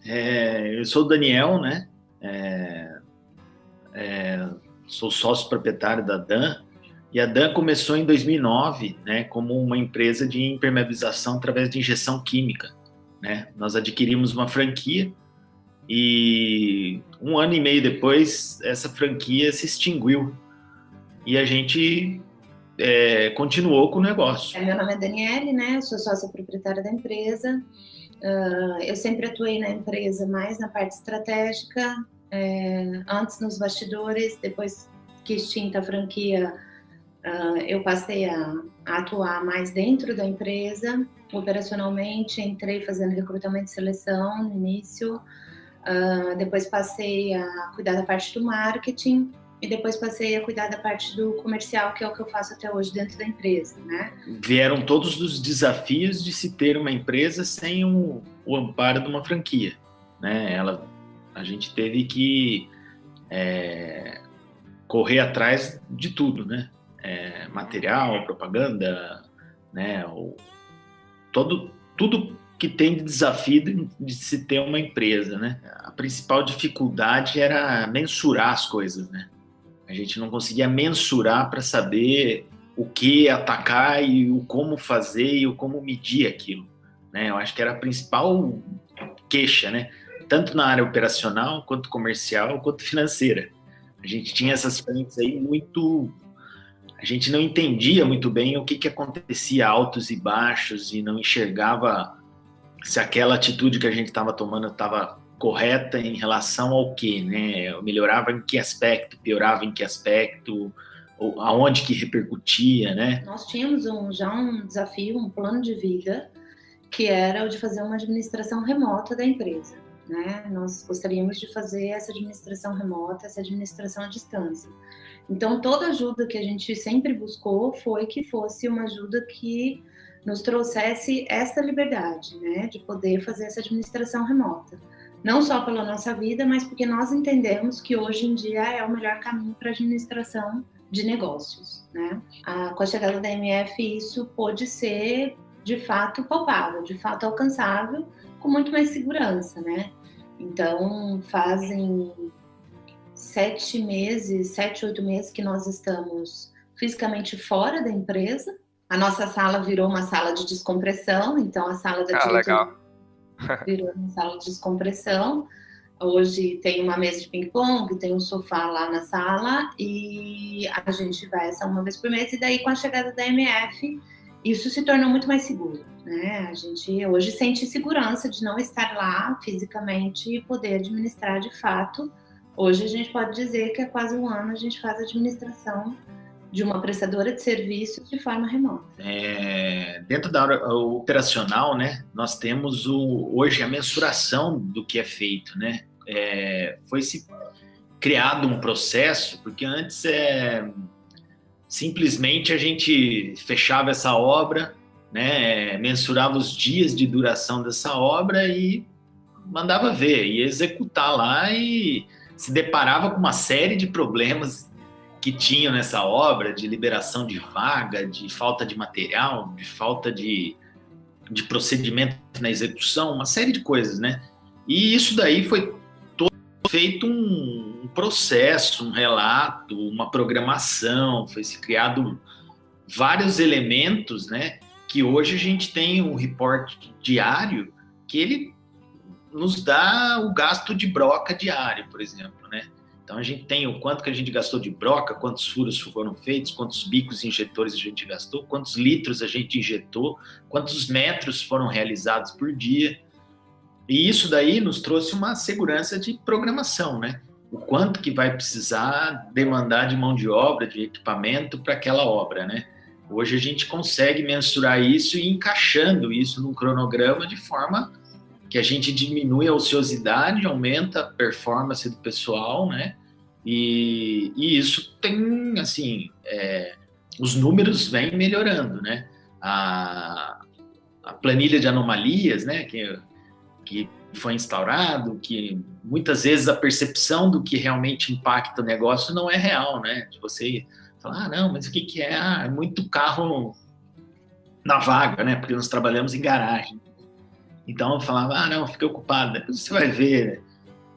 Eu sou o Daniel, né? Sou sócio proprietário da Dan. E a Dan começou em 2009, né, como uma empresa de impermeabilização através de injeção química, né? Nós adquirimos uma franquia e um ano e meio depois essa franquia se extinguiu e a gente continuou com o negócio. Meu nome é Daniele, né? Sou sócia proprietária da empresa. Eu sempre atuei na empresa mais na parte estratégica, antes nos bastidores, depois que extinta a franquia, eu passei a atuar mais dentro da empresa, operacionalmente, entrei fazendo recrutamento e seleção no início, depois passei a cuidar da parte do marketing e depois passei a cuidar da parte do comercial, que é o que eu faço até hoje dentro da empresa, né? Vieram todos os desafios de se ter uma empresa sem o amparo de uma franquia, né? A gente teve que correr atrás de tudo, né? Material, propaganda, né? Tudo que tem de desafio de se ter uma empresa, né? A principal dificuldade era mensurar as coisas, né? A gente não conseguia mensurar para saber o que atacar e o como fazer e o como medir aquilo, né? Eu acho que era a principal queixa, né? Tanto na área operacional, quanto comercial, quanto financeira. A gente tinha essas frentes aí a gente não entendia muito bem o que acontecia, altos e baixos, e não enxergava se aquela atitude que a gente estava tomando estava correta em relação ao quê, né? Melhorava em que aspecto, piorava em que aspecto, ou aonde que repercutia, né? Nós tínhamos já um desafio, um plano de vida, que era o de fazer uma administração remota da empresa, né? Nós gostaríamos de fazer essa administração remota, essa administração à distância. Então, toda ajuda que a gente sempre buscou foi que fosse uma ajuda que nos trouxesse essa liberdade, né? De poder fazer essa administração remota. Não só pela nossa vida, mas porque nós entendemos que hoje em dia é o melhor caminho para a administração de negócios, né? Com a chegada da MF, isso pôde ser, de fato, palpável, de fato alcançável, com muito mais segurança, né? Então, fazem 7, 8 meses que nós estamos fisicamente fora da empresa. A nossa sala virou uma sala de descompressão, então a sala da diretoria legal. Virou uma sala de descompressão. Hoje tem uma mesa de ping-pong, tem um sofá lá na sala e a gente vai essa uma vez por mês. E daí, com a chegada da MF, isso se tornou muito mais seguro, né? A gente hoje sente segurança de não estar lá fisicamente e poder administrar de fato. Hoje a gente pode dizer que há quase um ano a gente faz a administração de uma prestadora de serviços de forma remota. Dentro da área operacional, né, nós temos hoje a mensuração do que é feito, né? Foi-se criado um processo, porque antes simplesmente a gente fechava essa obra, né, mensurava os dias de duração dessa obra e mandava ver, ia executar lá e se deparava com uma série de problemas que tinham nessa obra, de liberação de vaga, de falta de material, de falta de procedimento na execução, uma série de coisas, né? E isso daí foi todo feito um processo, um relato, uma programação, foi se criado vários elementos, né? Que hoje a gente tem um reporte diário que ele nos dá o gasto de broca diário, por exemplo, né? Então a gente tem o quanto que a gente gastou de broca, quantos furos foram feitos, quantos bicos injetores a gente gastou, quantos litros a gente injetou, quantos metros foram realizados por dia. E isso daí nos trouxe uma segurança de programação, né? O quanto que vai precisar demandar de mão de obra, de equipamento para aquela obra, né? Hoje a gente consegue mensurar isso e ir encaixando isso num cronograma de forma que a gente diminui a ociosidade, aumenta a performance do pessoal, né? E isso tem, assim, os números vêm melhorando, né? A planilha de anomalias, né? Que foi instaurado, que muitas vezes a percepção do que realmente impacta o negócio não é real, né? De você falar, não, mas o que é? É muito carro na vaga, né? Porque nós trabalhamos em garagem. Então eu falava, não, fiquei ocupado. Depois você vai ver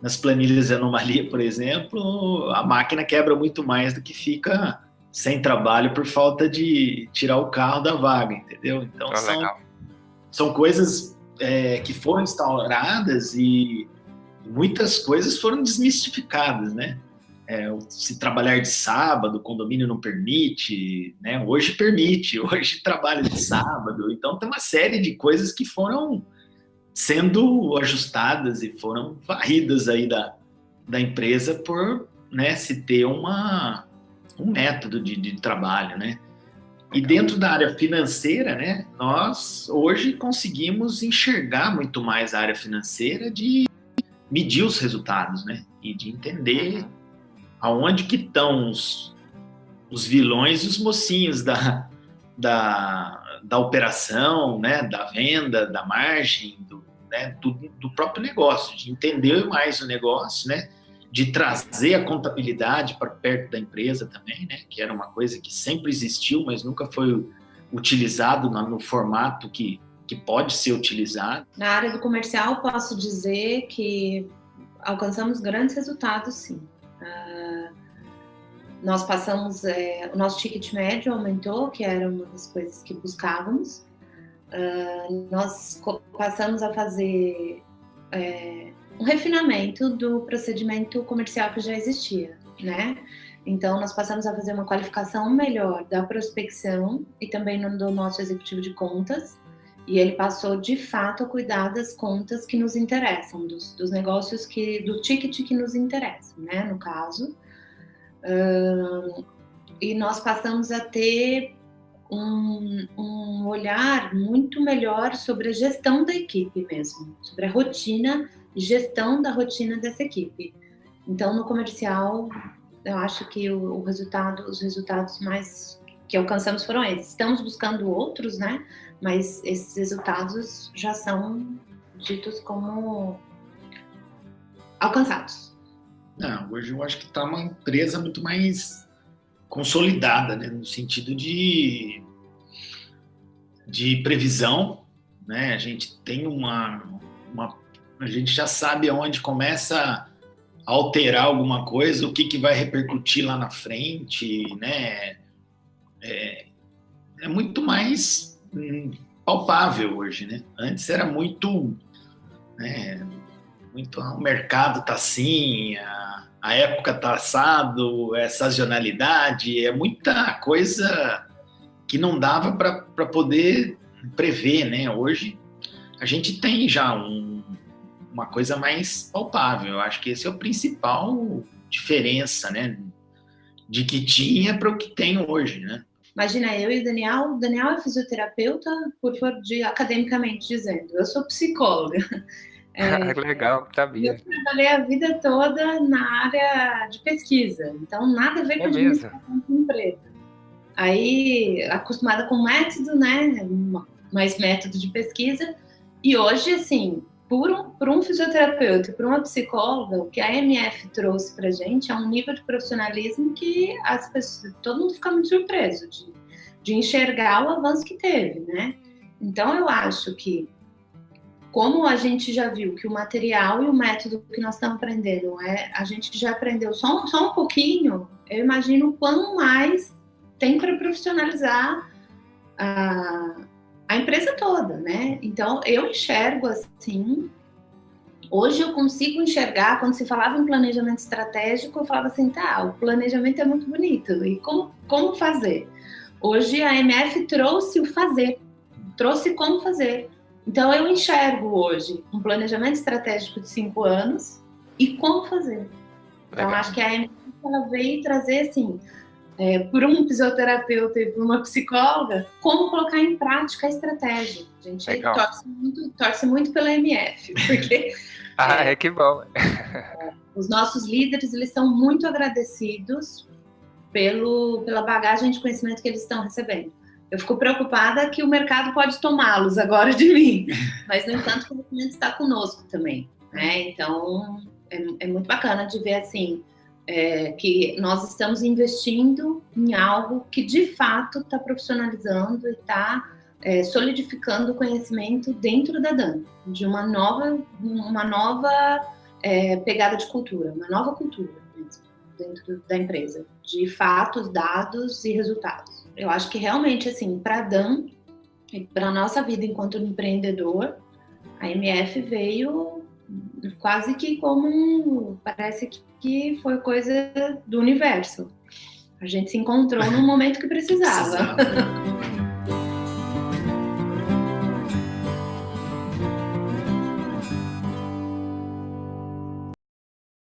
nas planilhas de anomalia, por exemplo, a máquina quebra muito mais do que fica sem trabalho por falta de tirar o carro da vaga, entendeu? Então são coisas que foram instauradas e muitas coisas foram desmistificadas, né? Se trabalhar de sábado, o condomínio não permite, né? Hoje permite, hoje trabalha de sábado. Então tem uma série de coisas que foram sendo ajustadas e foram varridas aí da empresa por, né, se ter um método de trabalho, né? E dentro da área financeira, né, nós hoje conseguimos enxergar muito mais a área financeira, de medir os resultados, né? E de entender aonde que estão os vilões e os mocinhos da operação, né? Da venda, da margem, do próprio negócio, de entender mais o negócio, né? De trazer a contabilidade para perto da empresa também, né? Que era uma coisa que sempre existiu, mas nunca foi utilizado no formato que pode ser utilizado. Na área do comercial, posso dizer que alcançamos grandes resultados, sim. Nós passamos, o nosso ticket médio aumentou, que era uma das coisas que buscávamos. Nós passamos a fazer um refinamento do procedimento comercial que já existia, né? Então, nós passamos a fazer uma qualificação melhor da prospecção e também do nosso executivo de contas, e ele passou, de fato, a cuidar das contas que nos interessam, dos negócios do ticket que nos interessa, né, no caso. E nós passamos a ter um olhar muito melhor sobre a gestão da equipe mesmo, sobre a rotina, gestão da rotina dessa equipe. Então, no comercial, eu acho que os resultados mais que alcançamos foram esses. Estamos buscando outros, né? Mas esses resultados já são ditos como alcançados. Não, hoje eu acho que está uma empresa muito mais consolidada, né? No sentido de previsão, né? A gente tem a gente já sabe aonde começa a alterar alguma coisa, o que vai repercutir lá na frente, né? É muito mais palpável hoje, né? Antes era muito, né? O mercado tá assim, a época tá assado, sazonalidade, muita coisa que não dava para poder prever, né? Hoje a gente tem já uma coisa mais palpável. Eu acho que esse é o principal diferença, né? De que tinha para o que tem hoje, né? Imagina, eu e o Daniel é fisioterapeuta, academicamente dizendo, eu sou psicóloga. Legal, sabia. Eu trabalhei a vida toda na área de pesquisa, então nada a ver com administração de empresa. Aí, acostumada com método, né? Mais método de pesquisa. E hoje, assim, por um fisioterapeuta e por uma psicóloga, o que a AMF trouxe pra gente é um nível de profissionalismo que todo mundo fica muito surpreso de enxergar o avanço que teve, né? Então, eu acho que, como a gente já viu que o material e o método que nós estamos aprendendo, a gente já aprendeu só um pouquinho, eu imagino o quão mais tem para profissionalizar a empresa toda, né? Então, eu enxergo assim, hoje eu consigo enxergar, quando se falava em planejamento estratégico, eu falava assim, tá, o planejamento é muito bonito, e como fazer? Hoje a MF trouxe o fazer, trouxe como fazer. Então, eu enxergo hoje um planejamento estratégico de 5 anos e como fazer. Então, acho que a MF ela veio trazer, assim, por um fisioterapeuta e por uma psicóloga, como colocar em prática a estratégia. A gente torce muito pela MF, porque... que bom! Os nossos líderes, eles são muito agradecidos pela bagagem de conhecimento que eles estão recebendo. Eu fico preocupada que o mercado pode tomá-los agora de mim, mas, no entanto, o conhecimento está conosco também, né? Então, é muito bacana de ver, assim, que nós estamos investindo em algo que, de fato, está profissionalizando e está solidificando o conhecimento dentro da Dan, de uma nova pegada de cultura, uma nova cultura mesmo, dentro da empresa, de fatos, dados e resultados. Eu acho que realmente, assim, para a Dan, e para a nossa vida enquanto empreendedor, a MF veio quase que parece que foi coisa do universo. A gente se encontrou no momento que precisava.